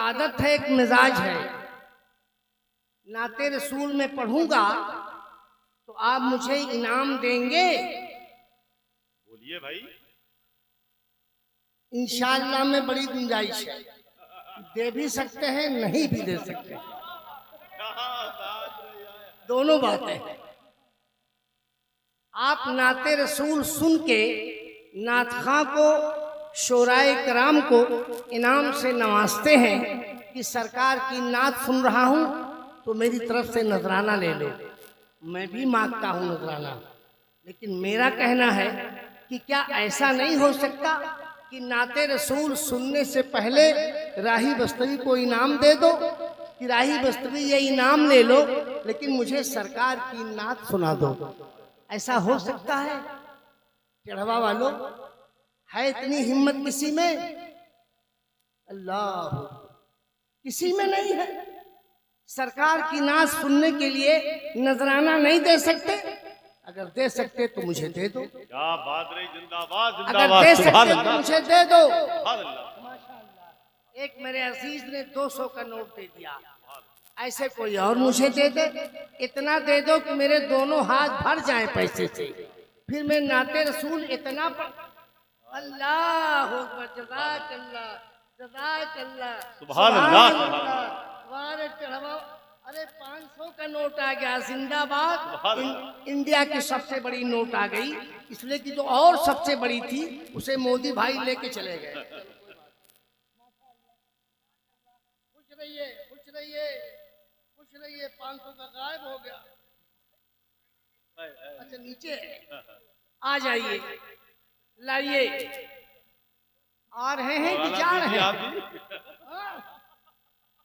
आदत है, एक मिजाज है। नाते रसूल में पढ़ूंगा तो आप मुझे इनाम देंगे? बोलिए भाई। इंशाअल्लाह में बड़ी गुंजाइश है, दे भी सकते हैं, नहीं भी दे सकते, दोनों बातें हैं। आप नाते रसूल सुन के नात खां को, शोराए कराम को इनाम से नवाजते हैं कि सरकार की नात सुन रहा हूं तो मेरी तरफ से नजराना ले लो। मैं भी मांगता हूं नजराना, लेकिन मेरा कहना है कि क्या ऐसा नहीं हो सकता कि नाते रसूल सुनने से पहले राही बस्तवी को इनाम दे दो कि राही बस्तवी ये इनाम ले लो, लेकिन मुझे सरकार की नात सुना दो? ऐसा हो सकता है? चढ़वा वालों, है इतनी हिम्मत किसी में? अल्लाह, किसी में नहीं है। सरकार की नात सुनने के लिए नजराना नहीं दे सकते? अगर दे सकते तो मुझे दे दो। क्या बात रही, जिंदाबाद अगर जिंदाबाद, दे सुभान सकते तो अल्लाह, मुझे दे दो। सुभान अल्लाह। एक मेरे अजीज ने 200 का नोट दे दिया, ऐसे कोई और मुझे दे दे। इतना दे दो कि मेरे दोनों हाथ भर जाएं पैसे से, फिर मैं नाते रसूल इतना अल्लाह जज़ाकल्लाह जज़ाकल्लाह, सुभान अल्लाह। वारे चढ़ावा। अरे 500 का नोट आ गया, जिंदाबाद। इंडिया की सबसे बड़ी नोट आ गई, इसलिए कि जो और सबसे बड़ी थी उसे मोदी भाई लेके चले गए। खुश रहिए, खुश रहिए, खुश रहिए। 500 का गायब हो गया। अच्छा नीचे आ जाइए, लाइए। आ रहे हैं कि जा रहे हैं?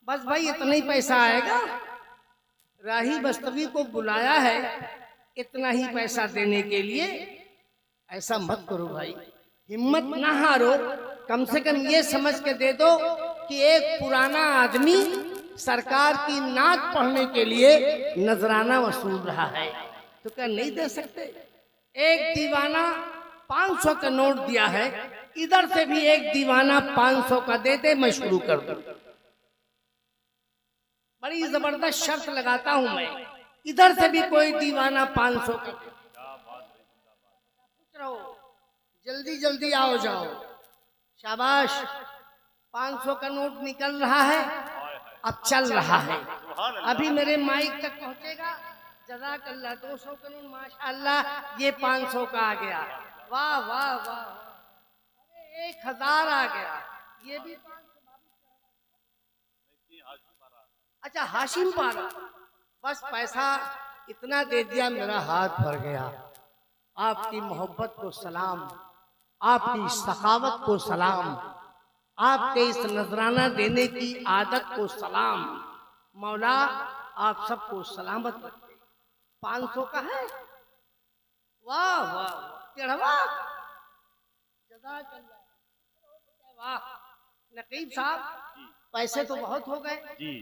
बस भाई इतना ही पैसा आएगा। राही बस्तवी को बुलाया है इतना ही पैसा देने के लिए। ऐसा मत करो भाई, हिम्मत ना हारो। कम से कम ये समझ के दे दो कि एक पुराना आदमी सरकार की नात पढ़ने के लिए नजराना वसूल रहा है, तो क्या नहीं दे सकते? एक दीवाना 500 का नोट दिया है, इधर से भी एक दीवाना 500 का दे दे, मैं शुरू कर दूं। बड़ी जबरदस्त शर्त लगाता हूं मैं, इधर से भी कोई दीवाना 500 का। जल्दी जल्दी आओ जाओ, शाबाश। 500 का नोट निकल रहा है, अब चल रहा है, अभी मेरे माइक तक पहुंचेगा। जज़ाकल्लाह। 200 का नोट माशाअल्लाह, ये 500 का आ गया। वाह वाह वाह, 1000 आ गया, ये भी 500। अच्छा हाशिम पारा, बस पैसा इतना दे दिया, मेरा हाथ भर गया। आपकी मोहब्बत को सलाम, आपकी सखावत को सलाम, आपके इस नजराना देने की आदत को सलाम। मौला आप सबको सलामत रखे। 500 का है, वाह वाह, चढ़वा। वाह नकीब साहब, पैसे तो बहुत हो गए जी।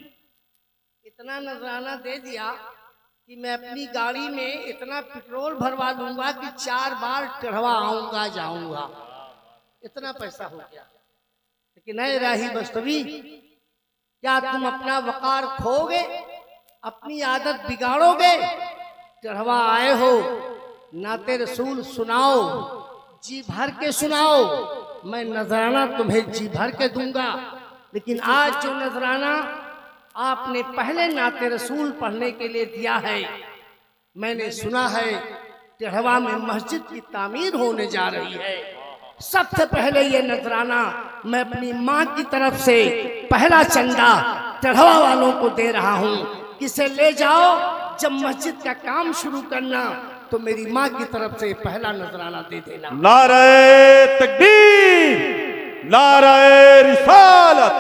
इतना नजराना दे दिया कि मैं अपनी गाड़ी में इतना पेट्रोल भरवा लूंगा कि 4 बार चढ़वा आऊंगा जाऊंगा, इतना पैसा हो गया। लेकिन ऐ राही बस्तवी, क्या तुम अपना वकार खोगे, अपनी आदत बिगाड़ोगे? चढ़वा आए हो, नाते रसूल सुनाओ, जी भर के सुनाओ, मैं नजराना तुम्हें जी भर के दूंगा। लेकिन आज जो नजराना आपने पहले नाते रसूल पढ़ने के लिए दिया है, मैंने सुना है चढ़वा में मस्जिद की तामीर होने जा रही है। सबसे पहले ये नजराना मैं अपनी माँ की तरफ से पहला चंदा चढ़वा वालों को दे रहा हूँ। इसे ले जाओ, जब मस्जिद का काम शुरू करना तो मेरी माँ की तरफ से पहला नजराना दे देना। नारे तकबीर, नारे रिसालत,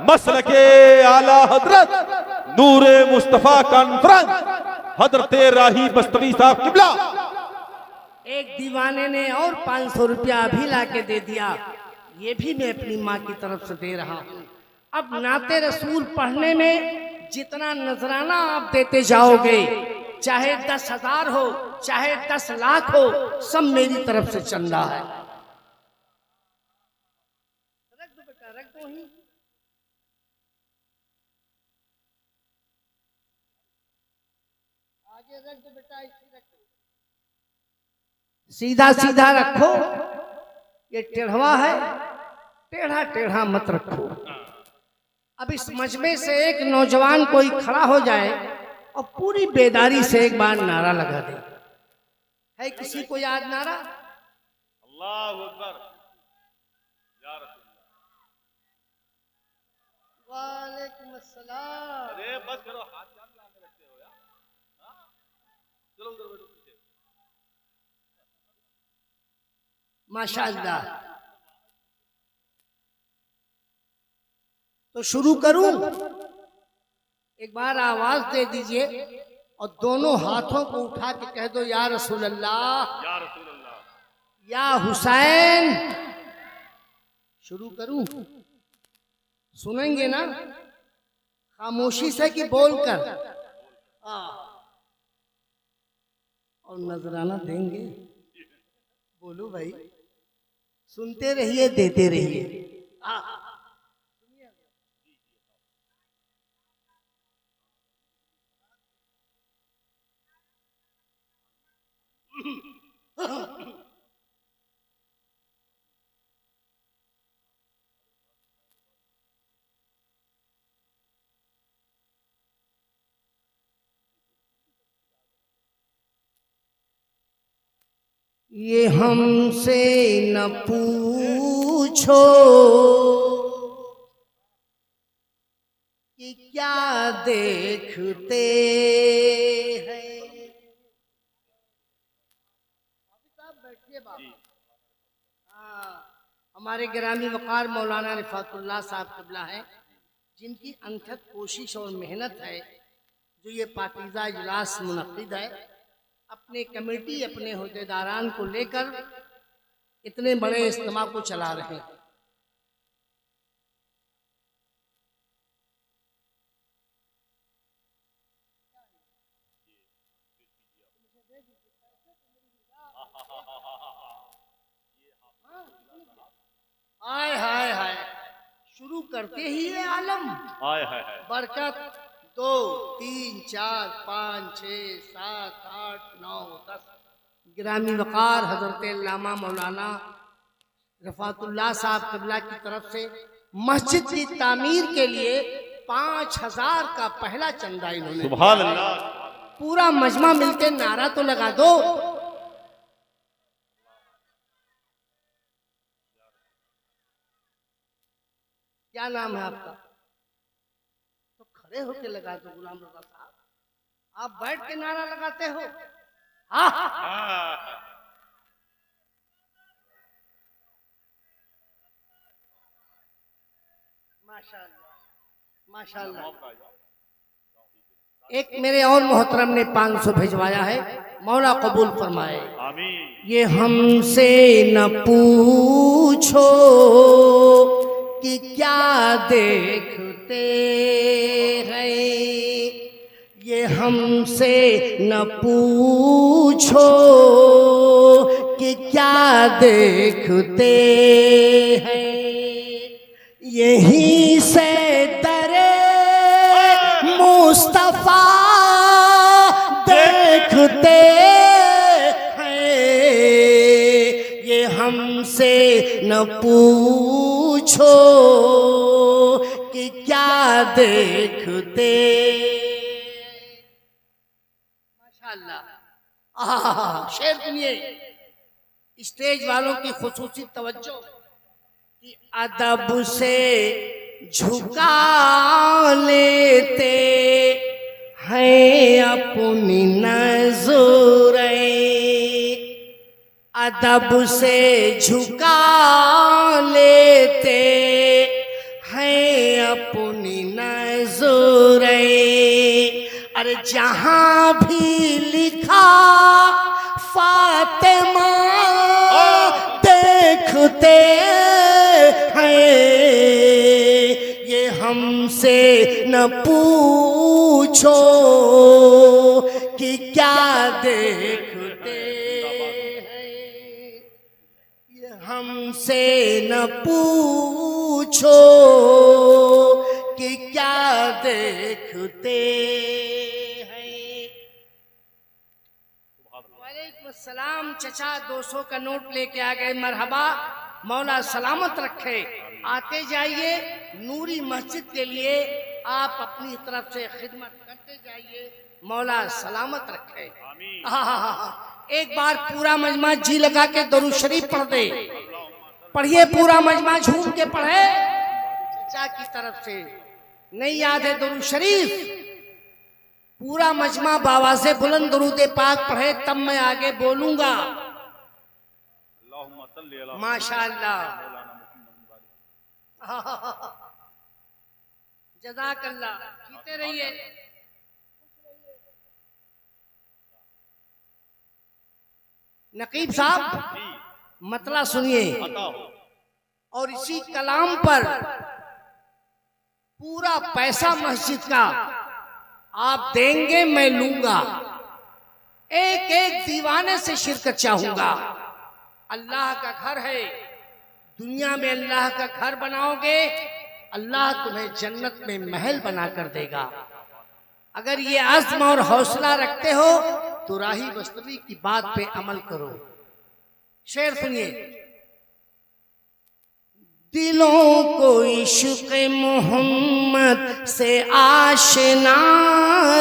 मसलके आला हजरत नूरे मुस्तफा कॉन्फ्रेंस, हजरत राही बस्तवी साहब किबला। एक दीवाने ने और 500 रुपया अभी ला के दे दिया, ये भी मैं अपनी माँ की तरफ से दे रहा हूँ। अब नाते रसूल पढ़ने में जितना नजराना आप देते जाओगे, चाहे 10,000 हो, चाहे 10 लाख हो, सब मेरी तरफ से चंदा है। रख दो बेटा, रख दो ही। आगे रख दो बेटा, इसे रखो, सीधा सीधा रखो, ये टेढ़वा है, टेढ़ा टेढ़ा मत रखो। अब इस मजमे से एक नौजवान कोई खड़ा हो जाए और पूरी बेदारी से एक बार नारा लगा दे। है किसी को याद नारा? अल्लाहु अकबर या रसूलल्लाह। वालेकुम अस्सलाम। अरे बस करो, हाथ क्या आगे रखते हो यार। हाँ? चलो उधर बैठो पीछे। माशाअल्लाह। तो शुरू करूं? एक बार आवाज दे दीजिए और दोनों हाथों को उठा के कह दो, या रसूल अल्लाह, या रसूल अल्लाह, या हुसैन। शुरू करूं? सुनेंगे ना खामोशी से कि बोलकर? और नजराना देंगे? बोलो भाई, सुनते रहिए, देते रहिए। ये हमसे न पूछो कि क्या देखते हैं। बैठिए बाबा। हमारे गिरामी वकार मौलाना रिफातुल्लाह साहब क़िबला है, जिनकी अनथक कोशिश और मेहनत है जो ये पाकीज़ा इजलास मुनक़्क़िद है। अपने कमेटी, अपने होद्देदारान को लेकर इतने बड़े इज्तिमा को चला रहे हैं। हाय हाय हाय, शुरू करते ही ये आलम। हाय हाय हाय, बरकत 2 3 4 5 6 7 8 9 10। गिरामी वकार हजरत अल्लामा मौलाना रफ़ातुल्लाह साहब क़िबला की तरफ से मस्जिद की तामीर के लिए 5000 का पहला चंदा इन्होंने। सुभान अल्लाह। पूरा मजमा मिलकर नारा तो लगा दो। क्या नाम है आपका? तो खड़े होके लगा दो गुलाम रज़ा साहब, आप बैठ के नारा लगाते हो। हाँ माशाअल्लाह माशाअल्लाह। एक मेरे और मोहतरम ने 500 भिजवाया है, मौला कबूल फरमाए। आमीन। ये हमसे न पूछो कि क्या देखते हैं, ये हमसे न पूछो कि क्या देखते हैं, यहीं से दरे मुस्तफा देखते हैं, ये हमसे न पूछो कि क्या देखते। माशाअल्लाह। शेर सुनिए, स्टेज वालों की खुसूसी तवज्जो कि अदब से झुका लेते हैं अपनी नज़रें, अदब से झुका लेते हैं अपनी नज़रें। अरे जहाँ भी लिखा फातिमा देखते हैं, ये हमसे न पूछो कि क्या देखते हैं, ये हमसे न पूछो कि क्या देखते हैं। सलाम चचा 200 का नोट लेके आ गए। मरहबा, मौला सलामत रखे। आते जाइए, नूरी मस्जिद के लिए आप अपनी तरफ से खिदमत करते जाइए। मौला सलामत रखे। एक बार पूरा मजमा जी लगा के दरूद शरीफ पढ़ दे। पढ़िए, पूरा मजमा झूम के पढ़े। चचा की तरफ से नहीं याद है दरूद शरीफ? पूरा मजमा बाबा से बुलंद दरूद पाक पढ़े, तब मैं आगे बोलूंगा। माशाअल्लाह, जज़ाकल्लाह। जीते रहिए। नकीब साहब, मतला सुनिए, और इसी कलाम पर पूरा पैसा मस्जिद का आप देंगे, मैं लूंगा। एक एक दीवाने से शिरकत चाहूंगा। अल्लाह का घर है, दुनिया में अल्लाह का घर बनाओगे, अल्लाह तुम्हें जन्नत में महल बना कर देगा। अगर ये अज़्म और हौसला रखते हो तो राही बस्तवी की बात पे अमल करो। शेर सुनिए। दिलों को इश्क़ मोहम्मद से आशना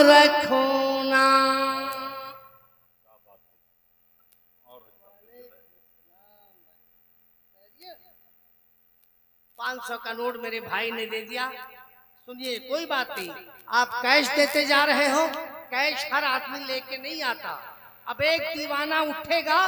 रखो ना। 500 का नोट मेरे भाई ने दे दिया। सुनिए, कोई बात नहीं, आप कैश देते जा रहे हो, कैश हर आदमी लेके नहीं आता। अब एक दीवाना उठेगा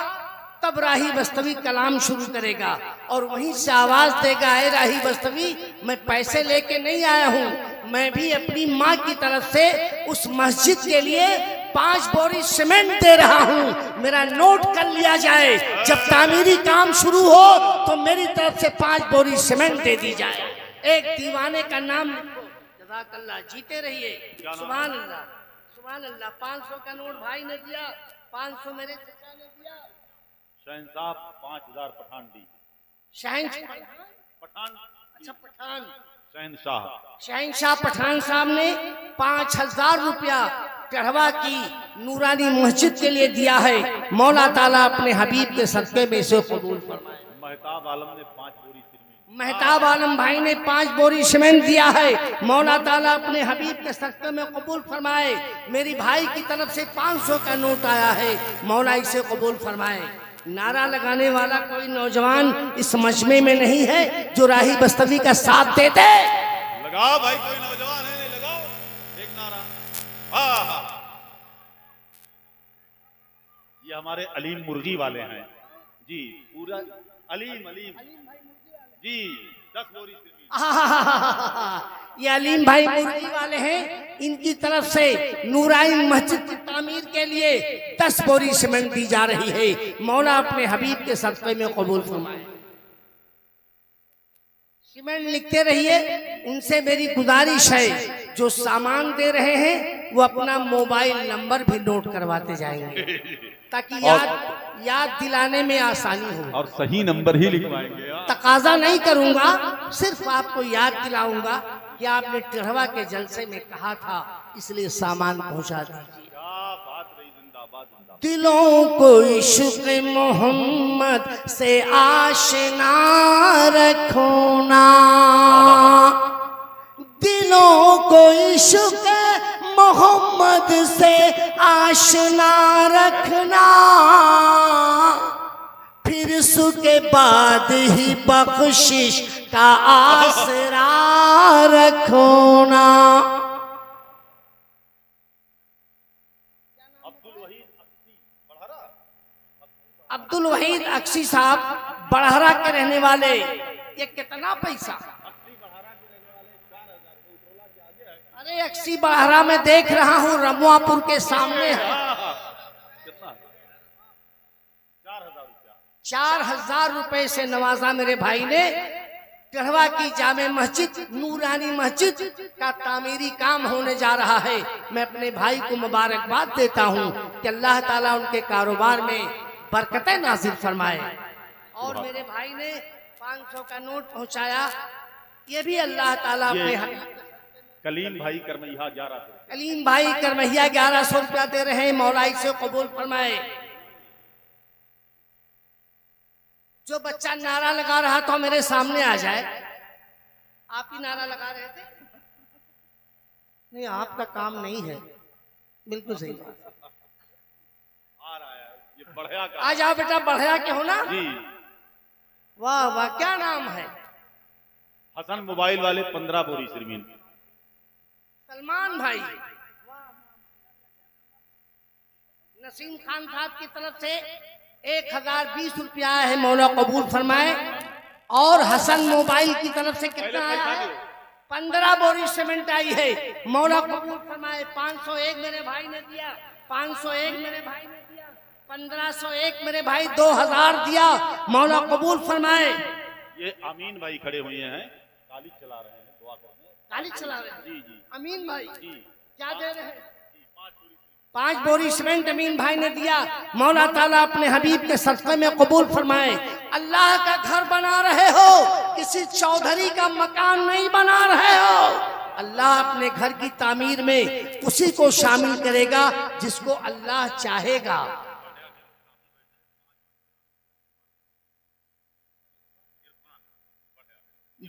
तब राही बस्तवी कलाम शुरू करेगा और वहीं से आवाज देगा, ए राही बस्तवी, मैं पैसे लेके नहीं आया हूँ, मैं भी अपनी माँ की तरफ से उस मस्जिद के लिए 5 बोरी सीमेंट दे रहा हूँ, मेरा नोट कर लिया जाए। जब तामीरी काम शुरू हो तो मेरी तरफ से 5 बोरी सीमेंट दे दी जाए। एक दीवाने का नाम लिखो। जज़ाकल्लाह। जीते रहिए। सुभान अल्लाह, सुभान अल्लाह। 500 का नोट भाई ने दिया, 500 मेरे चचा ने दिया। शहंशाह 5000 पठान दी। पठान, अच्छा पठान, शहंशाह पठान साहब ने 5000 रुपया चढ़वा की नूरानी मस्जिद के लिए दिया है। मौला ताला अपने हबीब के सदक़े में इसे कबूल फरमाए। महताब आलम ने 5 बोरी सीमेंट, महताब आलम भाई ने 5 बोरी सीमेंट दिया है। मौला ताला अपने हबीब के सदक़े में कबूल फरमाए। मेरी भाई की तरफ से 500 का नोट आया है, मौला इसे कबूल फरमाए। नारा लगाने वाला कोई नौजवान इस मजमे में नहीं है जो राही बस्तवी का साथ दे दे। लगाओ भाई, कोई नौजवान है नहीं, लगाओ एक नारा। ये हमारे अलीम मुर्गी वाले हैं जी, पूरा अलीम जी, 10 बोरी ये अलीम भाई मुर्गी वाले हैं, इनकी तरफ से नूरानी मस्जिद की तामीर के लिए 10 बोरी सीमेंट दी जा रही है। मौला अपने हबीब के सदक़े में कबूल फरमाए। सीमेंट लिखते रहिए। उनसे मेरी गुजारिश है, जो सामान दे रहे हैं वो अपना मोबाइल नंबर भी नोट करवाते जाएंगे ताकि याद दिलाने में आसानी हो। और सही नंबर ही लिखवाएंगे। तकाजा नहीं करूंगा, सिर्फ आपको याद दिलाऊंगा कि आपने टिढ़वा के जलसे में कहा था, इसलिए सामान पहुंचा दीजिए। दिलों को इश्क़ मोहम्मद से आशना रखो ना, दिलों को इश्क़ मोहम्मद से आशना रखना, फिर उसके बाद ही बख्शिश का आसरा रखो ना। अब्दुल वहीद अक्सी साहब बढ़हरा के रहने वाले। ये कितना पैसा? अरे अक्सी बढ़हरा में देख रहा हूँ, रमुआपुर के सामने है। 4000 रुपए से नवाजा मेरे भाई ने। टिढ़वा की जामे मस्जिद, नूरानी मस्जिद का तामीरी काम होने जा रहा है। मैं अपने भाई को मुबारकबाद देता हूँ कि अल्लाह ताला उनके कारोबार में बरकतें नाज़िल फरमाए। और मेरे भाई ने 500 का नोट पहुंचाया, ये भी अल्लाह ताला अपने कलीम भाई करमैया 1100 कलीम भाई करमैया 1100 रुपया दे रहे हैं। मौलाई से कबूल फरमाए। जो बच्चा नारा लगा रहा था मेरे सामने आ जाए। आप ही नारा लगा रहे थे? नहीं, आपका काम नहीं है। बिल्कुल सही बात। आ रहा है ये बढ़िया का। आ जाओ बेटा, बढ़िया के हो ना? जी। वाह वाह, क्या नाम है? हसन मोबाइल वाले 15 बोरी सिरमीन। सलमान भाई। नसीम खान साहब की तरफ से 1020 रुपया है, मौला कबूल फरमाए। और हसन मोबाइल की तरफ से कितना आया है? 15 बोरी सीमेंट आई है, मौला कबूल फरमाए। 501 मेरे भाई ने दिया, 501 मेरे भाई ने दिया, 1501 मेरे भाई 2000 दिया, मौला कबूल फरमाए। ये अमीन भाई खड़े हुए हैं, काली चला रहे हैं, दुआ करने। काली चला रहे हैं? जी जी। अमीन भाई जी। क्या दे रहे हैं? 5 बोरी सीमेंट अमीन भाई ने दिया। मौला ताला अपने हबीब के सदक़े में कबूल फरमाए। अल्लाह का घर बना रहे हो, किसी चौधरी का मकान नहीं बना रहे हो। अल्लाह अपने घर की तामीर में उसी को शामिल करेगा जिसको अल्लाह चाहेगा।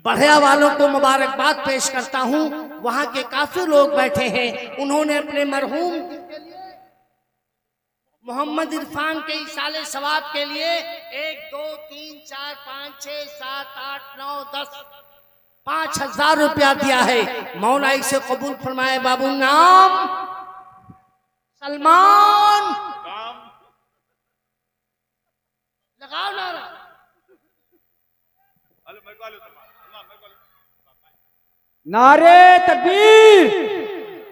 बढ़िया वालों को मुबारकबाद पेश करता हूँ। वहां के काफी लोग बैठे हैं, उन्होंने अपने मरहूम मोहम्मद इरफान के इसाले सवाब के लिए 1 2 3 4 5 6 7 8 9 10 5,000 रुपया दिया है। मौला इसे कबूल फरमाए। बाबू नाम सलमान, लगाओ नारा। नारे तकबीर,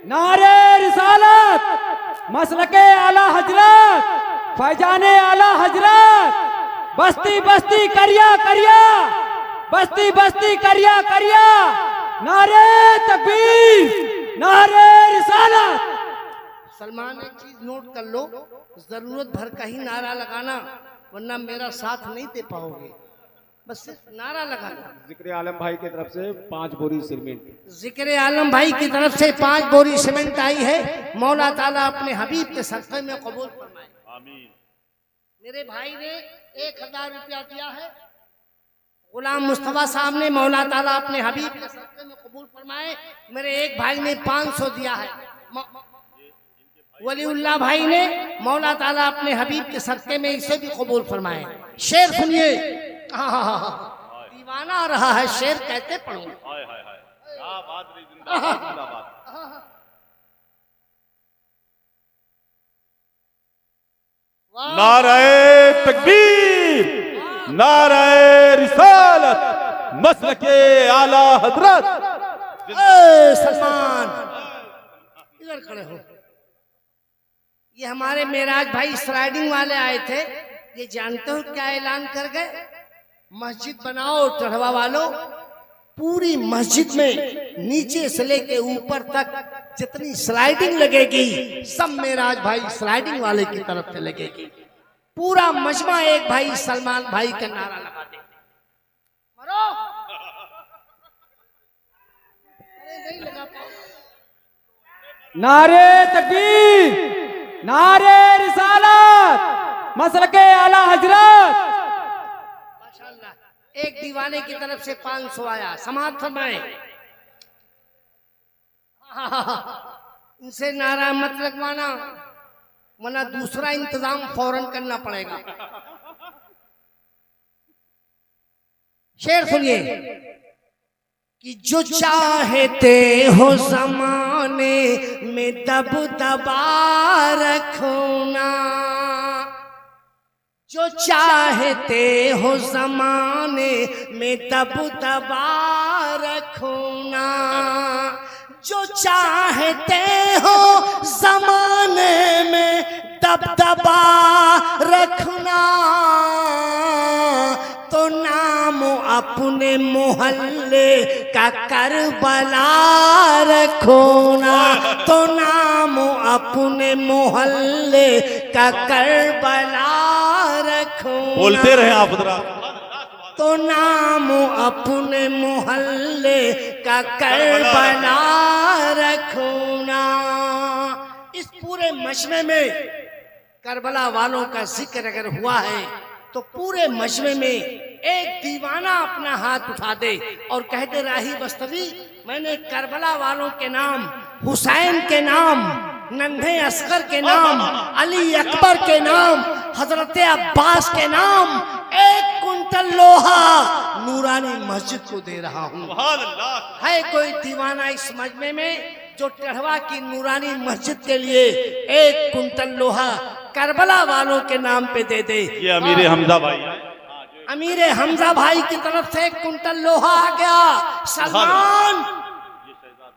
नारे रिसालत, मसलके आला हजरत, फैजाने आला हजरत, बस्ती बस्ती करिया करिया, बस्ती बस्ती करिया करिया, नारे तकबीर, नारे रिसालत। सलमान, एक चीज नोट कर लो, जरूरत भर का ही नारा लगाना, वरना मेरा साथ नहीं दे पाओगे। बस सिर्फ नारा लगाना। जिक्र आलम भाई की तरफ से 5 बोरी सीमेंट। जिक्र आलम भाई की तरफ से 5 बोरी सीमेंट आई है। मौला ताला अपने हबीब के सदक़े में कबूल फरमाए। आमीन। मेरे भाई ने 1000 रुपया दिया है। गुलाम मुस्तफा साहब ने, मौला ताला अपने हबीब के सदक़े में कबूल फरमाए। मेरे एक भाई ने 500 दिया है। वलीउल्लाह भाई ने, मौला ताला अपने हबीब के सदक़े में इसे भी कबूल फरमाए। शेर सुनिए। दीवाना आ रहा है, शेर कहते पढ़ो। हाय हाय हाय, क्या बात रही, जिंदाबाद जिंदाबाद। नारे तकबीर, नारे रिसालत, मसलके आला हजरत। सलमान, इधर खड़े हो। ये हमारे मेराज भाई स्लाइडिंग वाले आए थे। ये जानते हो क्या ऐलान कर गए? मस्जिद बनाओ चढ़वा वालों, पूरी मस्जिद में नीचे से लेके ऊपर तक जितनी स्लाइडिंग लगेगी सब मेराज भाई स्लाइडिंग वाले की तरफ से लगेगी। पूरा मजमा एक भाई सलमान भाई का नारा लगा दे। मरो। अरे नहीं लगा पाओ। नारे तकबीर, नारे रिसालत, मसलके आला हजरत। एक दीवाने की तरफ से 500 आया, समाप्त फरमाए। इनसे नारा मत लगवाना, वरना दूसरा इंतजाम फौरन करना पड़ेगा। शेर सुनिए कि जो चाहते हो जमाने में दबदबा रखना, जो चाहते हो जमाने में दबदबा रखना, जो चाहते हो जमाने में दबदबा रखना, तो नाम अपने मोहल्ले का करबला रखना, तो नाम अपने मोहल्ले का करबला रखना। बोलते रहे आप जरा। तो नाम अपने मोहल्ले का करबला रखना। इस पूरे मजमे में करबला वालों का जिक्र अगर हुआ है तो पूरे मजमे में एक दीवाना अपना हाथ उठा दे और कह दे राही बस्तवी, मैंने करबला वालों के नाम, हुसैन के नाम, नन्हे असगर के नाम, अली अकबर के नाम, हजरत अब्बास के नाम 1 कुंटल लोहा नूरानी मस्जिद को दे रहा हूँ। सुभान अल्लाह। है कोई दीवाना इस मजमे में जो टहवा की नूरानी मस्जिद के लिए 1 कुंटल लोहा करबला वालों के नाम पे दे दे? ये अमीर हमजा भाई है। अमीर हमजा भाई की तरफ से 1 कुंटल लोहा आ गया। सलमान, ये शहजाद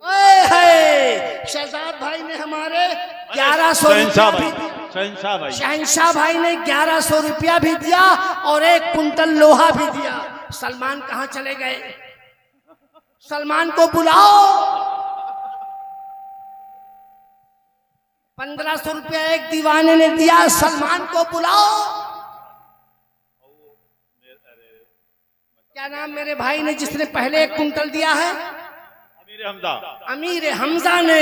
भाई है शहजाद भाई ने हमारे 1100 रुपया भी दिया। शहंशाह भाई, शहंशाह भाई ने 1100 रुपया भी दिया और 1 कुंटल लोहा भी दिया। सलमान कहाँ चले गए? सलमान को बुलाओ। 1500 रुपया एक दीवाने ने दिया, सलमान को बुलाओ। क्या नाम मेरे भाई ने जिसने पहले 1 कुंटल दिया है? अमीर हमजा। अमीर हमजा ने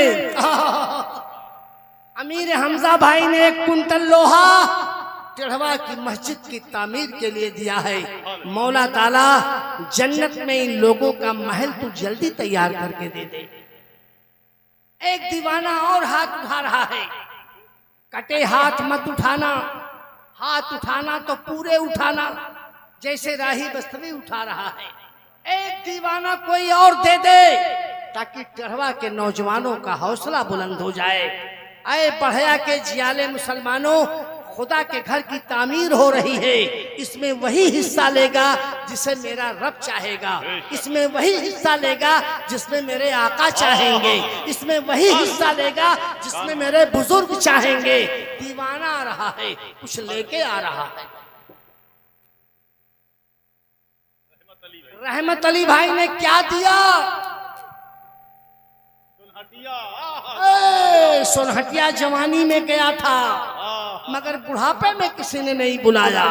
अमीर हमजा भाई ने 1 कुंटल लोहा टेढ़वा की मस्जिद की तामीर के लिए दिया है। मौला ताला जन्नत में इन लोगों का महल तू जल्दी तैयार करके दे दे। एक दीवाना और हाथ उठा रहा है। कटे हाथ मत उठाना, हाथ उठाना तो पूरे उठाना जैसे राही बस्तवी उठा रहा है। एक दीवाना कोई और दे दे ताकि टेढ़वा के नौजवानों का हौसला बुलंद हो जाए। आए बढ़िया के जियाले मुसलमानों, खुदा के घर की तामीर हो रही है। इसमें वही हिस्सा लेगा जिसे मेरा रब चाहेगा, इसमें वही हिस्सा लेगा जिसमें मेरे आका चाहेंगे, इसमें वही हिस्सा लेगा जिसमें मेरे बुजुर्ग चाहेंगे। दीवाना आ रहा है, कुछ लेके आ रहा है। रहमत अली भाई ने क्या दिया? सोनहटिया जवानी में गया था मगर बुढ़ापे में किसी ने नहीं बुलाया।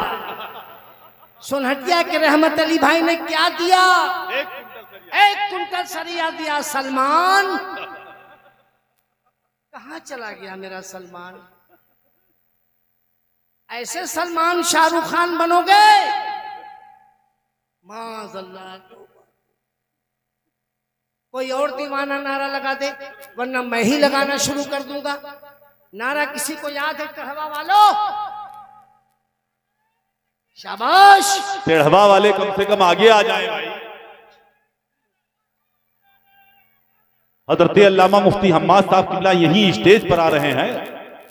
सोनहटिया के रहमत अली भाई ने क्या दिया? 1 कुंटल सरिया दिया। सलमान कहाँ चला गया मेरा सलमान? ऐसे सलमान शाहरुख खान बनोगे? माज़अल्लाह। कोई और दीवाना नारा लगा दे वरना मैं ही लगाना शुरू कर दूंगा। नारा किसी को याद है? टेढ़वा वालों, शाबाश। टेढ़वा वाले कम से कम आगे आ जाए भाई। हजरत अल्लामा मुफ्ती हम्माद साहब किबला यही स्टेज पर आ रहे हैं।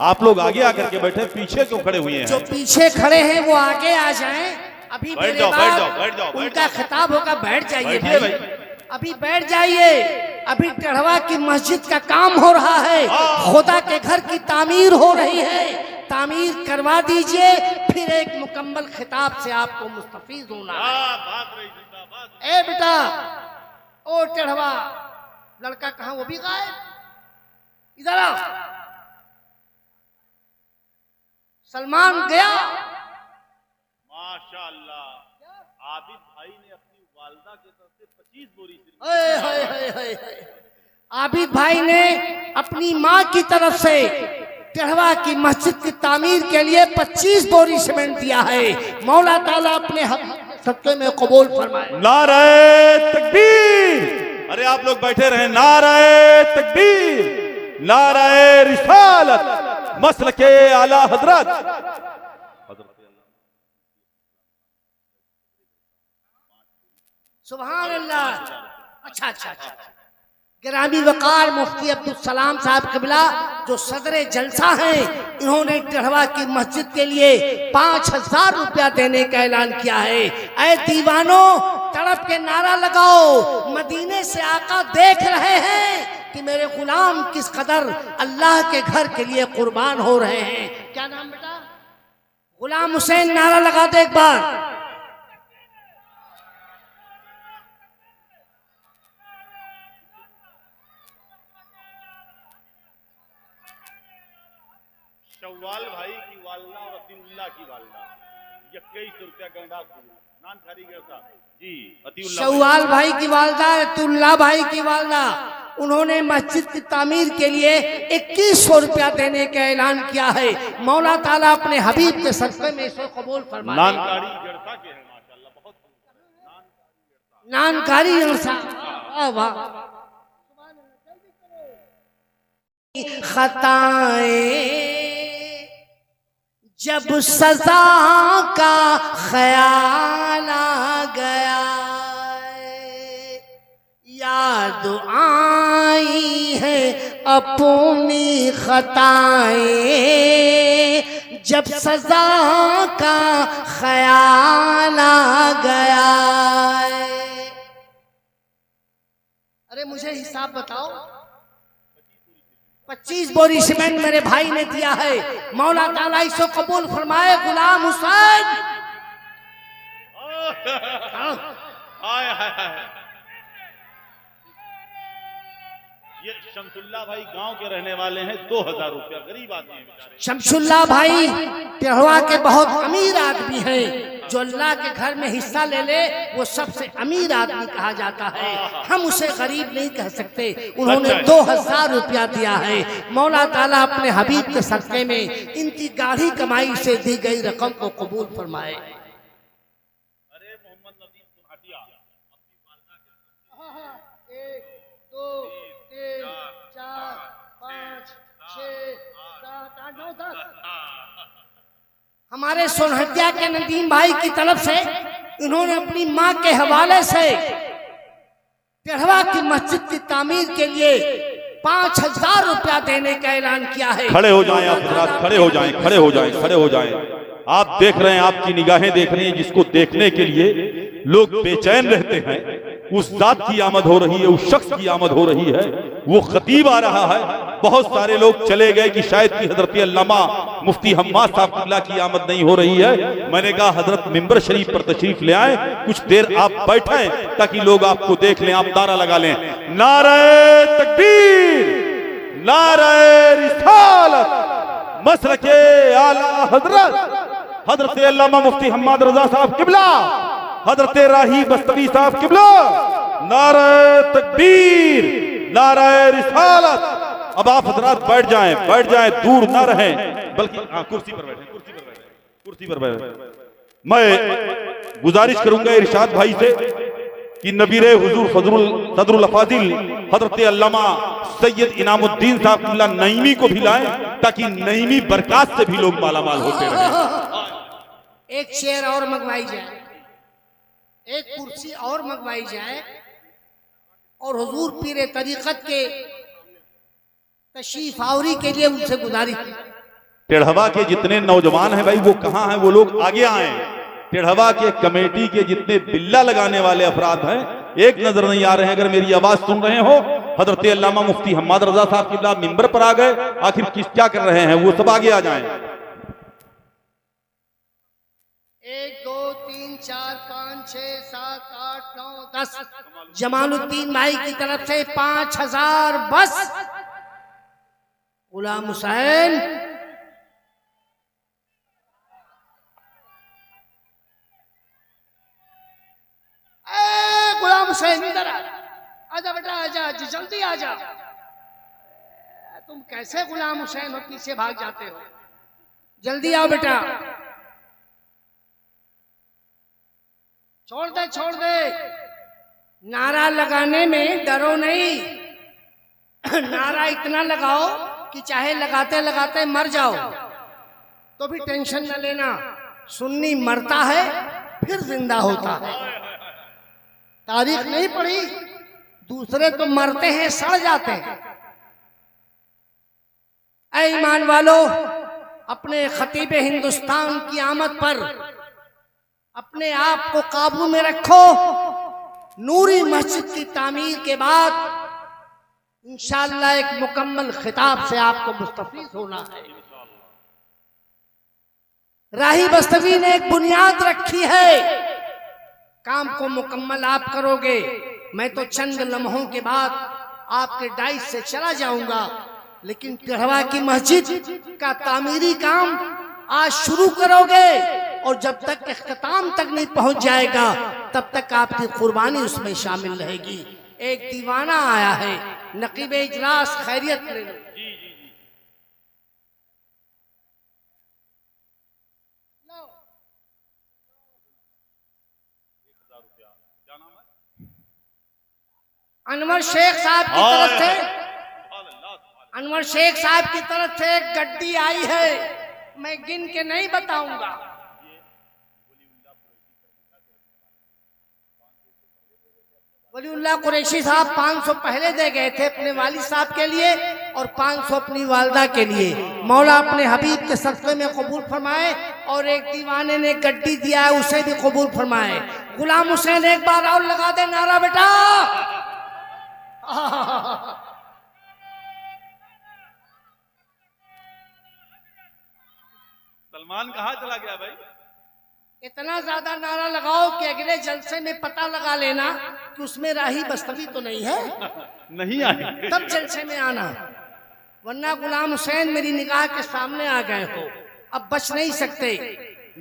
आप लोग आगे आकर के बैठे, पीछे क्यों खड़े हुए हैं? जो पीछे खड़े हैं वो आगे आ जाएं। अभी बैठ मेरे जाओ, बाद बैठ जाओ, उनका खिताब होगा। बैठ जाइए बैठिए भाई, भाई। अभी बैठ जाइए। अभी टेढ़वा की मस्जिद का काम हो रहा है, खुदा के घर की तामीर हो रही है। तामीर करवा दीजिए, फिर एक मुकम्मल खिताब से आपको मुस्तफीज होना है। ए बेटा, ओ टेढ़वा लड़का कहाँ? वो भी गायब। इधर आओ। सलमान गया। माशाअल्लाह। आबिद भाई ने अपनी वालदा की तरफ से 25 बोरी आबिद भाई ने अपनी माँ की तरफ से टेढ़वा की मस्जिद की तामीर के लिए 25 बोरी सीमेंट दिया है। मौला ताला अपने सदके में कबूल फरमाए। नारे तकबीर। अरे आप लोग बैठे रहे। नारे तकबीर, नारे रिसालत, मसलके आला हजरत। सुभान अल्लाह। अच्छा अच्छा अच्छा। गिरामी वकार मुफ्ती अब्दुल सलाम साहब क़िबला जो सदरे जलसा हैं, इन्होंने टेढ़वा की मस्जिद के लिए 5000 रुपया देने का ऐलान किया है। ऐ दीवानों, तड़प के नारा लगाओ। मदीने से आका देख रहे हैं कि मेरे गुलाम किस कदर अल्लाह के घर के लिए कुर्बान हो रहे हैं। क्या नाम बेटा? गुलाम हुसैन। नारा लगा दे एक बार। शव्वाल भाई की वालदा और अतीउल्लाह की वालदा 21 रुपया गंडा नाम कारीगर था जी। अतीउल्लाह शव्वाल भाई की वालदा, अतीउल्लाह भाई की वालदा उन्होंने मस्जिद की तामीर के लिए 2100 रुपया देने का ऐलान किया है। मौला ताला अपने हबीब के सदक़े में इसको कबूल फरमाए। नानकारी जड़ता के हैं माशाल्लाह, बहुत नानकारी जड़ता, वाह वाह। खताएं जब सजा का ख्याल आ गया, याद आई है अपनी खताएं, जब सजा का ख्याल आ गया। अरे मुझे हिसाब बताओ, 25 बोरी सीमेंट मेरे भाई ने दिया है। मौला ताला इसको कबूल फरमाए। गुलाम हुसैन, हाय हाय हाय। ये शमसुल्ला भाई गांव के रहने वाले हैं, 2000 रुपया, गरीब आदमी हैं बेचारे। शमसुल्ला भाई टेढ़वा के बहुत अमीर आदमी हैं। जो अल्लाह के घर में हिस्सा ले ले वो सबसे अमीर आदमी कहा जाता है। हम उसे गरीब नहीं कह सकते। उन्होंने 2000 रुपया दिया है। मौला ताला अपने हबीब के सदक़े में इनकी गाढ़ी कमाई से दी गई रकम को कबूल फरमाए। अरे मोहम्मद नदीम सुनहटिया, 1 2 3 4 5 6 7 8 9 10 हमारे सोनहटिया के नदीम भाई की तरफ से इन्होंने अपनी मां के हवाले से टेढ़वा की मस्जिद की तामीर के लिए 5000 रुपया देने का ऐलान किया है। खड़े हो जाएं आप हज़रात, खड़े हो जाएं, खड़े हो जाएं, खड़े हो जाएं। आप देख रहे हैं, आपकी निगाहें देख रही हैं, जिसको देखने के लिए लोग बेचैन रहते हैं, उस जात की आमद हो रही है, उस शख्स की आमद हो रही है। वो खतीब आ रहा है। बहुत सारे लोग चले गए कि शायद कि हजरत अल्लामा मुफ्ती हम्माद साहब किबला की आमद नहीं हो रही है। मैंने कहा हजरत मिंबर शरीफ पर तशरीफ ले आए, कुछ देर आप बैठे ताकि लोग आपको देख लें, आप नारा लगा लें, नारे तकबीर, नारे रिसालत, मसलके आला हजरत हजरत अल्लामा मुफ्ती हम्माद रजा साहब किबला, हजरत राही बस्तवी साहब किबला, नारे तकबीर, नारे रिसालत। अब आप हजरात बैठ जाएं, दूर ना रहें, बल्कि कुर्सी पर बैठें, कुर्सी पर बैठें। मैं गुजारिश करूंगा इरशाद भाई से कि नबीरे हुजूर सदरुल अफादिल हजरत अल्लामा सैयद इनामुद्दीन साहब किबला नईमी को भी लाएं, ताकि नईमी बरकत से भी लोग मालामाल होते रहें। एक चेयर और मंगवाई जाए, एक कुर्सी और मंगवाई जाए, और हुजूर पीरे तरीकत के तशरीफ आवरी के लिए उनसे गुजारिश। टेढ़वा के जितने नौजवान हैं भाई, वो कहाँ हैं? वो लोग आगे आए। टेढ़वा के कमेटी के जितने बिल्ला लगाने वाले अफराद हैं, एक नजर नहीं आ रहे हैं। अगर मेरी आवाज सुन रहे हो, हजरत अल्लामा मुफ्ती हम्माद रजा साहब किबला मिंबर पर आ गए, आखिर क्या कर रहे हैं? वो सब आगे आ जाएं। 1 2 3 4 5 6 7 8 9 10 जमालुद्दीन भाई की तरफ से 5000 बस। गुलाम हुसैन, गुलाम हुसैन इधर आजा बेटा, आजा जल्दी आजा। तुम कैसे गुलाम हुसैन हो, पीछे भाग जाते हो? जल्दी आओ बेटा। छोड़ दे। नारा लगाने में डरो नहीं। नारा इतना लगाओ कि चाहे लगाते लगाते मर जाओ तो भी टेंशन न लेना। सुन्नी मरता है फिर जिंदा होता है। तारीख नहीं पढ़ी? दूसरे तो मरते हैं, सड़ जाते हैं। ऐ ईमान वालों, अपने खतीब हिंदुस्तान की आमद पर अपने आप को काबू में रखो। नूरी मस्जिद की तामीर के बाद इंशाअल्लाह एक मुकम्मल खिताब से आपको मुस्तफीज होना है। राही बस्तवी ने एक बुनियाद रखी है, काम को मुकम्मल आप करोगे। मैं तो चंद लम्हों के बाद आपके डाइस से चला जाऊंगा, लेकिन टेढ़वा की मस्जिद का तामीरी काम आज शुरू करोगे और जब तक इख्तिताम तक नहीं पहुंच जाएगा तब तक आपकी कुर्बानी उसमें शामिल रहेगी। एक दीवाना आया है, नकीब इजलास खैरियत ले लो। अनवर शेख साहब की तरफ से, अनवर शेख साहब की तरफ से एक गड्डी आई है, मैं गिन के नहीं बताऊंगा। वलीउल्लाह कुरैशी साहब 500 पहले दे गए थे अपने वालिद साहब के लिए और 500 अपनी वालदा के लिए। मौला अपने हबीब के सदक़े में कबूल फरमाए। और एक दीवाने ने गड्डी दिया है, उसे भी कबूल फरमाए। गुलाम हुसैन एक बार और लगा दे नारा बेटा। सलमान कहाँ चला गया भाई? इतना ज्यादा नारा लगाओ कि अगले जलसे में पता लगा लेना कि उसमें राही बस्तवी तो नहीं है। नहीं आई तब जलसे में आना, वरना गुलाम हुसैन मेरी निगाह के सामने आ गए हो, अब बच नहीं सकते।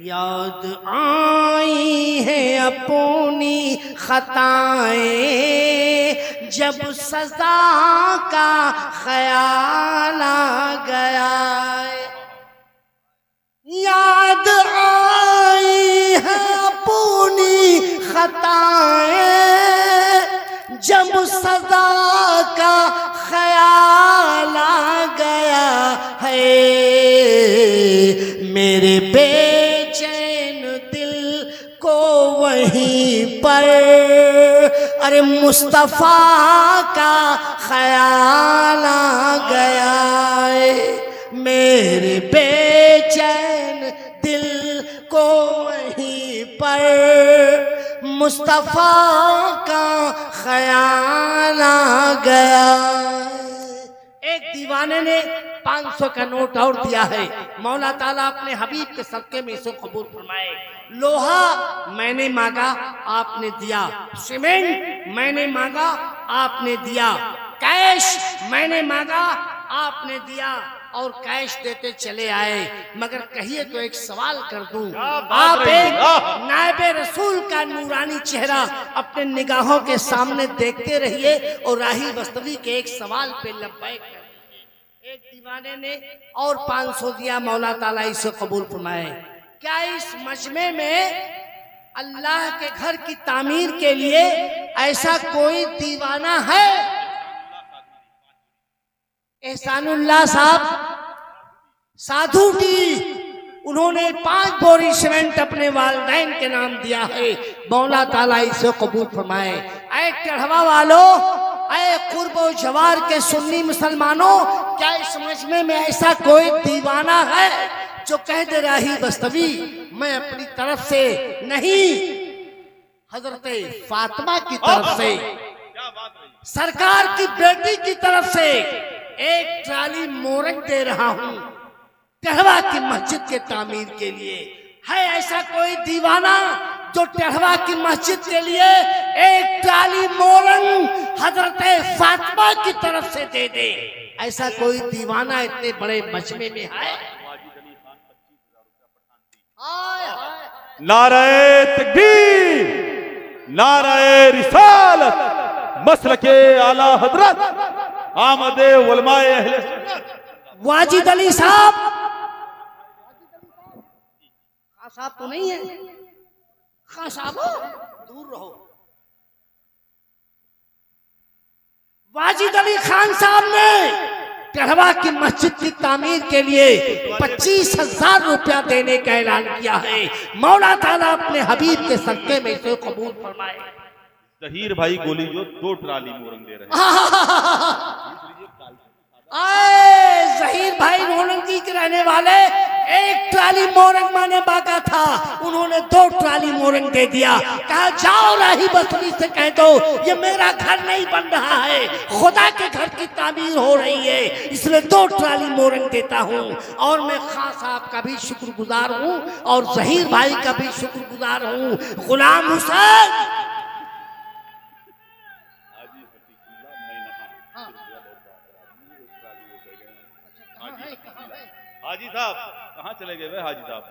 याद आई है अपनी खताएं जब सजा का ख्याल आ गया। याद आई है अपनी खताएं जब सजा का ख्याल आ गया है। मेरे बेचैन दिल को वहीं पर अरे मुस्तफा का ख्याल आ गया है। मेरे बेचैन दिल को वहीं पर मुस्तफा का ख्याल आ गया। एक दीवाने ने 500 का नोट और दिया है। मौला ताला अपने हबीब के सदके में इसे कबूल फरमाए। लोहा मैंने मांगा आपने दिया, सीमेंट मैंने मांगा आपने दिया, कैश मैंने मांगा आपने दिया और कैश देते चले आए। मगर कहिए तो एक सवाल कर दूं, आप एक नायबे रसूल का नूरानी चेहरा अपने निगाहों के सामने देखते रहिए और राही बस्तवी के एक सवाल पे लब्बैक कर। एक दीवाने ने और 500 दिया, मौला ताला इसे कबूल फरमाए। क्या इस मजमे में अल्लाह के घर की तामीर के लिए ऐसा कोई दीवाना है? एहसानुल्लाह साहब साधु की, उन्होंने 5 बोरी सीमेंट अपने वालिदैन के नाम दिया है। मौला ताला इसे कबूल फरमाए। ऐ चढ़वा वालों, ऐ कुर्बो जवार के सुन्नी मुसलमानों, क्या इस मजमे में ऐसा कोई दीवाना है जो कह दे राही बस्तवी मैं अपनी तरफ से नहीं, हजरते फातिमा की तरफ से, सरकार की बेटी की तरफ से एक ट्राली मोरंग दे रहा हूं टहवा की मस्जिद के तामीर के लिए। है ऐसा कोई दीवाना जो टहवा की मस्जिद के लिए एक ट्राली मोरंग हजरत फातिमा की तरफ से दे दे? ऐसा कोई दीवाना इतने बड़े मजमे में है? नारे तकबीर, नारे रिसालत, मसलके आला हजरत आमदे उलमाए अहले सुन्नत वाजिद अली साहब। खां साहब तो नहीं है? खां साहब दूर रहो। वाजिद अली खान साहब ने टहवा की मस्जिद की तामीर के लिए 25,000 रुपया देने का ऐलान किया है। मौला ताला अपने हबीब के सदके में इसे कबूल फरमाए। जहीर भाई गोली जो 2 ट्राली मोरंग दे रहे हैं। आए जहीर भाई रोनंगी के रहने वाले, एक ट्राली मोरंग माने बाका था, उन्होंने 2 ट्राली मोरंग दे दिया। कहा जाओ राही बस्तवी से कह दो ये मेरा घर नहीं बन रहा है, खुदा के घर की तामीर हो रही है, इसलिए 2 ट्राली मोरंग देता हूँ। और मैं खां साहब का भी शुक्रगुजार हूँ और जहीर भाई का भी शुक्रगुजार हूँ। गुलाम हुसैन हाजी साहब कहाँ चले गए भाई? हाजी साहब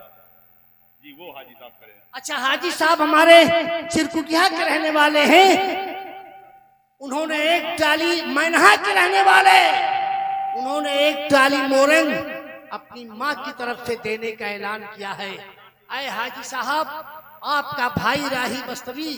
जी, वो हाजी साहब खड़े हैं। अच्छा, हाजी साहब हमारे चिरकुटिया के रहने वाले हैं। उन्होंने एक ट्राली मैनहा के रहने वाले, उन्होंने एक ट्राली मोरंग अपनी माँ की तरफ से देने का ऐलान किया है। आए हाजी साहब, आपका भाई राही बस्तवी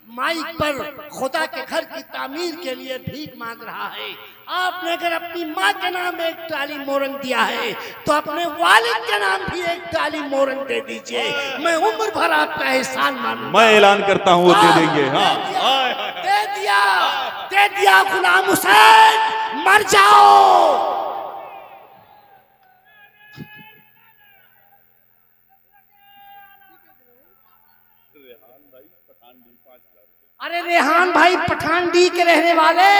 माइक पर खुदा के घर की तामीर के लिए भीख मांग रहा है। आपने अगर अपनी माँ के नाम एक ट्राली मोरंग दिया है तो अपने वालिद के नाम भी एक ट्राली मोरंग दे दीजिए। मैं उम्र भर आपका एहसान मानूंगा। मैं ऐलान करता हूँ वो दे देंगे। हाँ, दे दिया गुलाम हुसैन, मर जाओ। अरे रेहान भाई पठानडी के रहने वाले,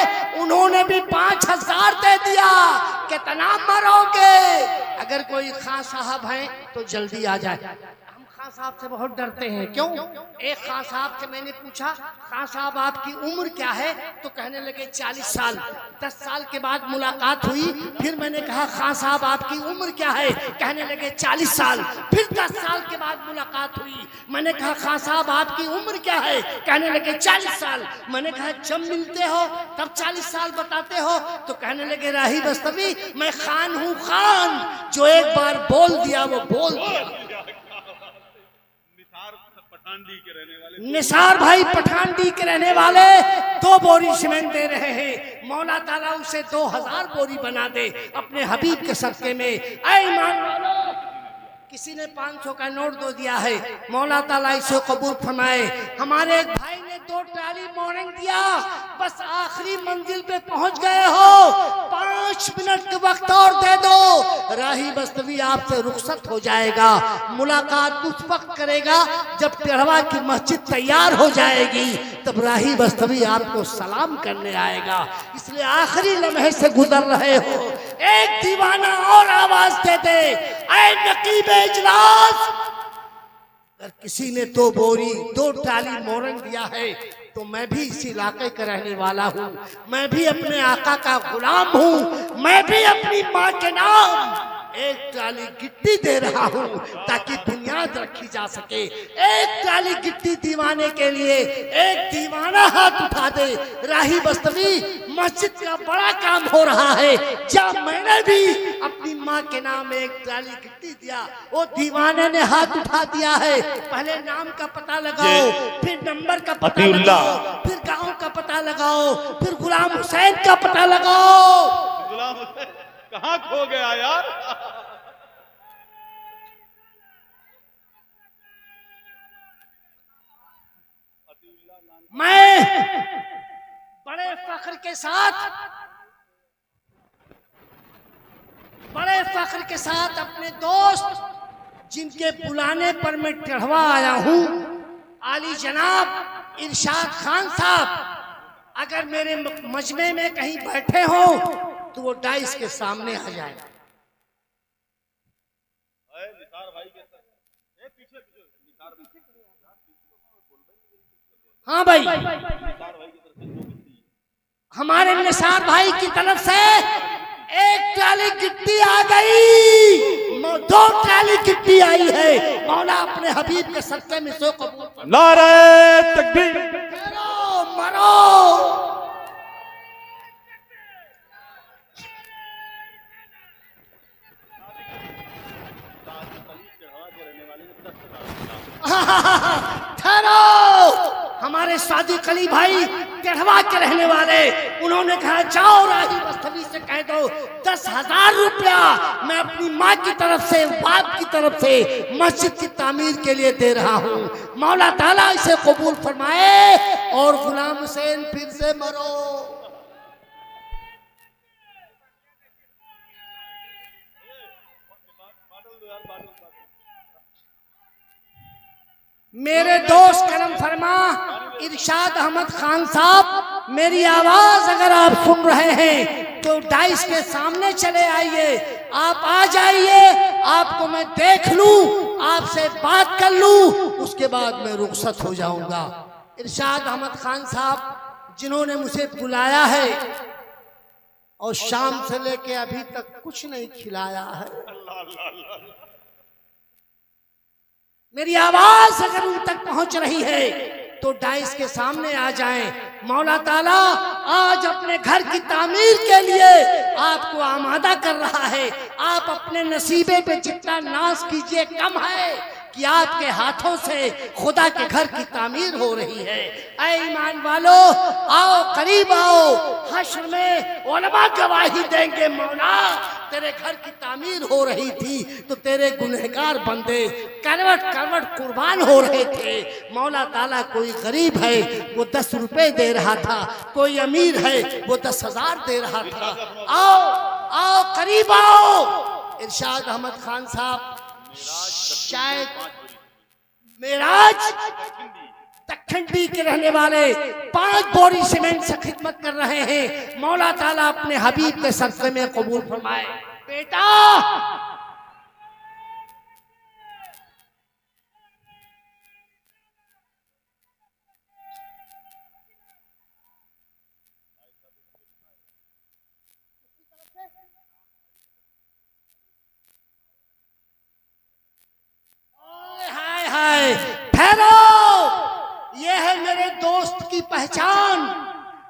उन्होंने भी 5000 दे दिया। कितना मरोगे? अगर कोई खां साहब हैं तो जल्दी आ जाए। हम खां साहब से बहुत डरते हैं। क्यों? एक खां साहब से मैंने पूछा, खां साहब आपकी उम्र क्या है? तो कहने लगे 40 साल। 10 साल के बाद मुलाकात हुई, फिर मैंने कहा खां साहब आपकी उम्र क्या है? कहने लगे 40 साल। फिर 10 साल के बाद मुलाकात हुई, मैंने कहा खां साहब आपकी उम्र क्या है? कहने लगे 40 साल। मैंने कहा जब मिलते हो तब 40 साल बताते हो? तो कहने लगे राही बस्तवी, मैं खान हूँ, खान, जो एक बार बोल दिया वो बोल दिया। निसार भाई पठानडी के रहने वाले 2 बोरी सीमेंट दे रहे हैं। मौला ताला उसे 2000 बोरी बना दे अपने हबीब के सदके में। ऐ ईमान वालों, किसी ने 500 का नोट दो दिया है, मौला ताला इसे कबूल फरमाए। हमारे एक भाई ने 2 ट्राली मोरंग दिया, बस आखिरी मंजिल पे पहुंच गए हो, 5 मिनट के वक्त और दे दो, राही बस्तवी आपसे रुखसत हो जाएगा। मुलाकात उस वक्त करेगा जब टेढ़वा की मस्जिद तैयार हो जाएगी, तब राही बस्तवी आपको सलाम करने आएगा। इसलिए आखिरी लम्हे से गुजर रहे हो, एक दीवाना और आवाज दे दे, ऐ नकीब इजलास, अगर किसी ने 2 बोरी 2 ट्राली मोरंग दिया है तो मैं भी इस इलाके का रहने वाला हूँ, मैं भी अपने आका का गुलाम हूँ, मैं भी अपनी माँ के नाम एक ट्राली गिट्टी दे रहा हूँ ताकि बुनियाद रखी जा सके। एक ट्राली गिट्टी दीवाने के लिए एक दीवाना हाथ उठा दे। राही बस्तवी, मस्जिद का बड़ा काम हो रहा है, जब मैंने भी अपनी माँ के नाम एक ट्राली गिट्टी दिया, वो दीवाने ने हाथ उठा दिया है। पहले नाम का पता लगाओ, फिर नंबर का पता लगाओ, फिर गांव का पता लगाओ, फिर गुलाम हुसैन का पता लगाओ। गुलाम हुसैन कहाँ खो गया यार? मैं बड़े फख्र के साथ अपने दोस्त, जिनके बुलाने पर मैं टेढ़वा आया हूँ, आली जनाब इरशाद खान साहब, अगर मेरे मजमे में कहीं बैठे हो तो वो डाइस के सामने आ जाए। हाँ भाई, हमारे निसार भाई की तरफ से एक ट्राली गिट्टी आ गई, 2 ट्राली गिट्टी आई है। मौला अपने हबीब के सदके में सो कबूल। नारे तकबीर, मरो। ठहरो, हमारे सादिक अली भाई टेढ़वा के रहने वाले, उन्होंने कहा जाओ राही बस्तवी से कह दो 10,000 रुपया मैं अपनी माँ की तरफ से, बाप की तरफ से मस्जिद की तामीर के लिए दे रहा हूँ। मौला ताला इसे कबूल फरमाए और गुलाम हुसैन फिर से मरो। मेरे दोस्त करम फरमा इरशाद अहमद खान साहब, मेरी आवाज अगर आप सुन रहे हैं तो डाइस के सामने चले आइए। आप आ जाइए, आपको मैं देख लूं, आपसे बात कर लूं, उसके बाद मैं रुखसत हो जाऊंगा। इरशाद अहमद खान साहब जिन्होंने मुझे बुलाया है और शाम से लेके अभी तक कुछ नहीं खिलाया है। मेरी आवाज अगर उन तक पहुंच रही है तो तो डाइस के सामने आ जाएं। मौला ताला आज अपने घर की तामीर के लिए आपको आमादा कर रहा है। आप अपने नसीबे पे जितना नाज कीजिए कम है कि आपके हाथों से खुदा के घर की तामीर हो रही है। ऐ ईमान वालो, आओ करीब आओ, हश्र में उलमा गवाही देंगे, मौला तेरे घर की तामीर हो रही थी तो तेरे गुनहगार बंदे करवट करवट कुर्बान हो रहे थे। मौला ताला कोई गरीब है वो 10 रुपए दे रहा था, कोई अमीर है वो 10,000 दे रहा था। आओ आओ करीब आओ। इरशाद अहमद खान साहब शायद मेराज दखंडी के रहने वाले 5 बोरी सीमेंट से खिदमत कर रहे हैं। मौला ताला अपने हबीब के सदक़े में कबूल फरमाए। बेटा हाय हाय ठहरो, ये है मेरे दोस्त की पहचान,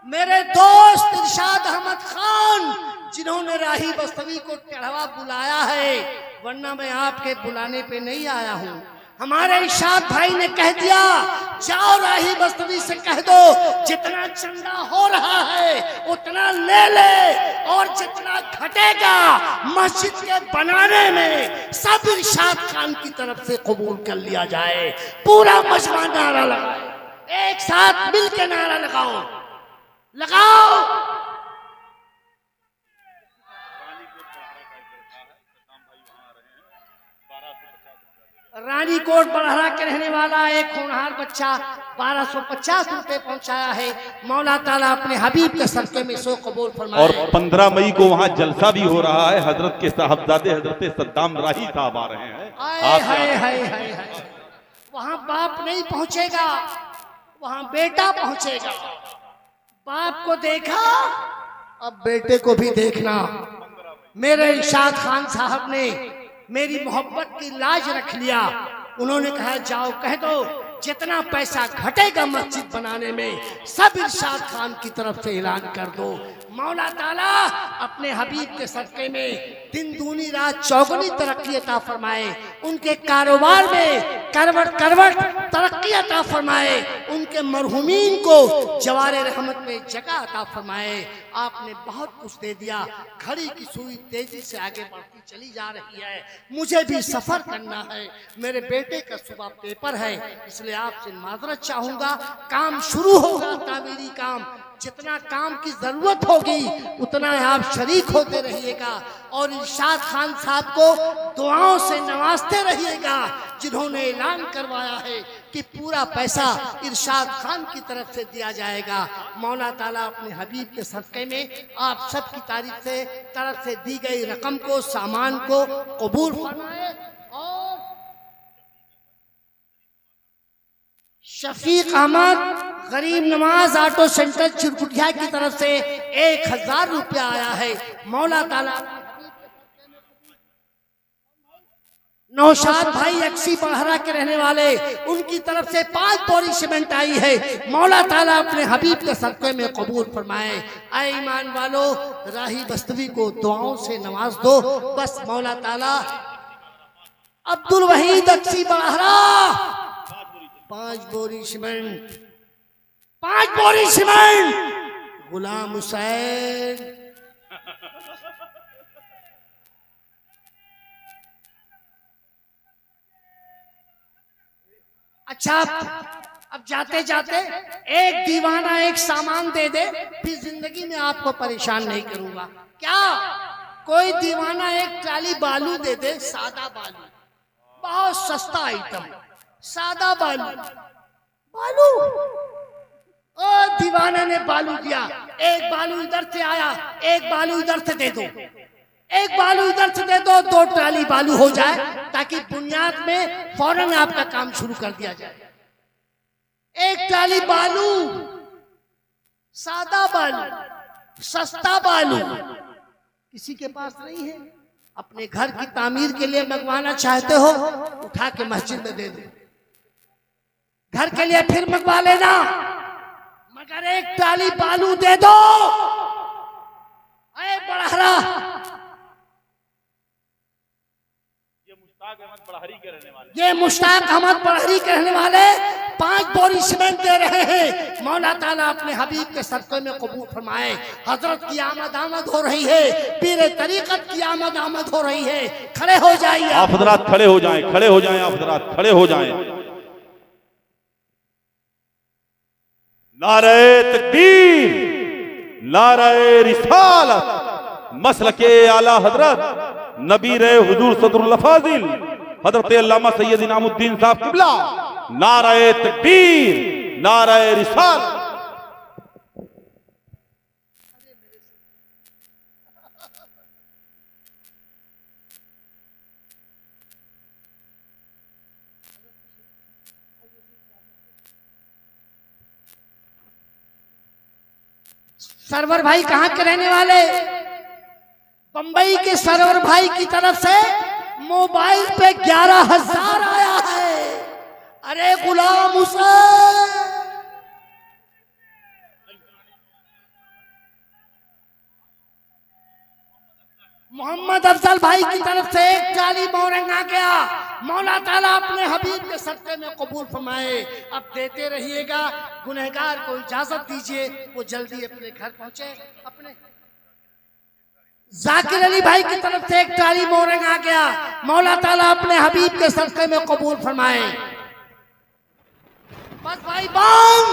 मेरे दोस्त इरशाद अहमद खान, जिन्होंने राही बस्तवी को चढ़ावा बुलाया है, वरना मैं आपके बुलाने पे नहीं आया हूँ। हमारे इरशाद भाई ने कह दिया, जाओ राही बस्तवी से कह दो जितना चंदा हो रहा है उतना ले ले, और जितना घटेगा मस्जिद के बनाने में सब इरशाद खान की तरफ से कबूल कर लिया जाए। पूरा मजमा नारा लगाए, एक साथ मिल के नारा लगाओ, लगाओ। रानीकोट बड़हरा के रहने वाला एक होनहार बच्चा 1250 रुपए पहुंचाया है। मौला ताला अपने हबीब के सदक़े में सो कबूल फरमाए। और 15 मई को वहाँ जलसा भी हो रहा है। हजरत के साहबजादे हजरत सद्दाम राही साहब आ रहे हैं। वहाँ बाप नहीं पहुंचेगा, वहाँ बेटा पहुंचेगा। बाप को देखा, अब बेटे को भी देखना। मेरे इरशाद खान साहब ने मेरी मोहब्बत की लाज रख लिया। उन्होंने कहा जाओ कह दो जितना पैसा घटेगा मस्जिद बनाने में सब इरशाद खान की तरफ से ऐलान कर दो। मौला ताला अपने हबीब के सदक़े में दिन दूनी रात चौगुनी तरक्की अता फरमाए। उनके कारोबार में करवट करवट तरक्की अता फरमाए। उनके मरहुमीन को जवारे रहमत में जगह अता फरमाए। आपने बहुत कुछ दे दिया। घड़ी की सुई तेजी से आगे बढ़ती चली जा रही है। मुझे भी सफर करना है। मेरे बेटे का सुबह पेपर है, इसलिए आपसे माजरत चाहूंगा। काम शुरू होगा, तामीरी काम, जितना काम की जरूरत होगी उतना आप शरीक होते रहिएगा और इरशाद खान साहब को दुआओं से नवाजते रहिएगा, जिन्होंने ऐलान करवाया है कि पूरा पैसा इरशाद खान की तरफ से दिया जाएगा। मौला ताला अपने हबीब के सदक़े में आप सबकी तरफ से दी गई रकम को, सामान को कबूल फरमाए। और शफीक अहमद गरीब नवाज ऑटो सेंटर चिरकुटिया की तरफ से 1000 रुपया आया है। मौला ताला नौशाद भाई अक्सी बड़हरा के रहने वाले, उनकी तरफ से 5 बोरी सीमेंट आई है। मौला ताला अपने हबीब के सदक़े में कबूल फरमाए। ऐ ईमान वालो, राही बस्तवी को दुआओं से नवाज दो। बस मौला ताला अब्दुल वहीद अक्सी बड़हरा 5 बोरी सीमेंट, 5 बोरी सीमेंट। गुलाम हुसैन अच्छा, अब जाते जाते एक दीवाना एक सामान दे दे, फिर जिंदगी में आपको परेशान नहीं करूंगा। क्या कोई दीवाना एक ट्राली बालू दे दे, सादा बालू, बहुत सस्ता आइटम, सादा बालू। बालू और दीवाना ने बालू दिया। एक बालू इधर से आया, एक बालू इधर से दे दो, एक बालू इधर से दे दो, 2 ट्राली बालू हो जाए, ताकि बुनियाद में फौरन आपका काम शुरू कर दिया जाए। एक ट्राली बालू, सादा बालू, सस्ता बालू किसी के पास नहीं है। अपने घर की तामीर के लिए मंगवाना चाहते हो, उठा के मस्जिद में दे दो। घर के लिए फिर मंगवा लेना, मगर एक टाली बालू दे दो। अरे बड़हरा, ये मुश्ताक अहमद बड़हरी के रहने वाले 5 बोरी सीमेंट दे रहे हैं। मौला ताला अपने हबीब के सदक़े में कबूल फरमाए। हजरत की आमद हो रही है, पीर तरीकत की आमद हो रही है। खड़े हो जाइए आप हजरात, खड़े हो जाएं, खड़े हो जाएं, आप हजरात खड़े हो जाएं। नारे तकबीर, नारे रिसालत, मसलके आला हजरत नबी रहे हुजूर सदरुल अफाजिल हजरत अल्लामा सैयद इनामुद्दीन साहब किबला। नारे तकबीर, नारे रिसालत। सरवर भाई कहाँ के रहने वाले? बंबई के सरवर भाई की तरफ से मोबाइल पे 11,000 आया है। अरे गुलाम हुसैन, मोहम्मद अफजल भाई की तरफ से 1 चाली मोरंग आ गया। मौला ताला अपने हबीब के सदक़े में कबूल फरमाए। अब देते रहिएगा। गुनहगार को इजाजत दीजिए, वो जल्दी अपने घर पहुंचे। अपने जाकिर अली भाई की तरफ से 1 चाली मोरंग आ गया। मौला ताला अपने हबीब के सदक़े में कबूल फरमाए। बस भाई बंद।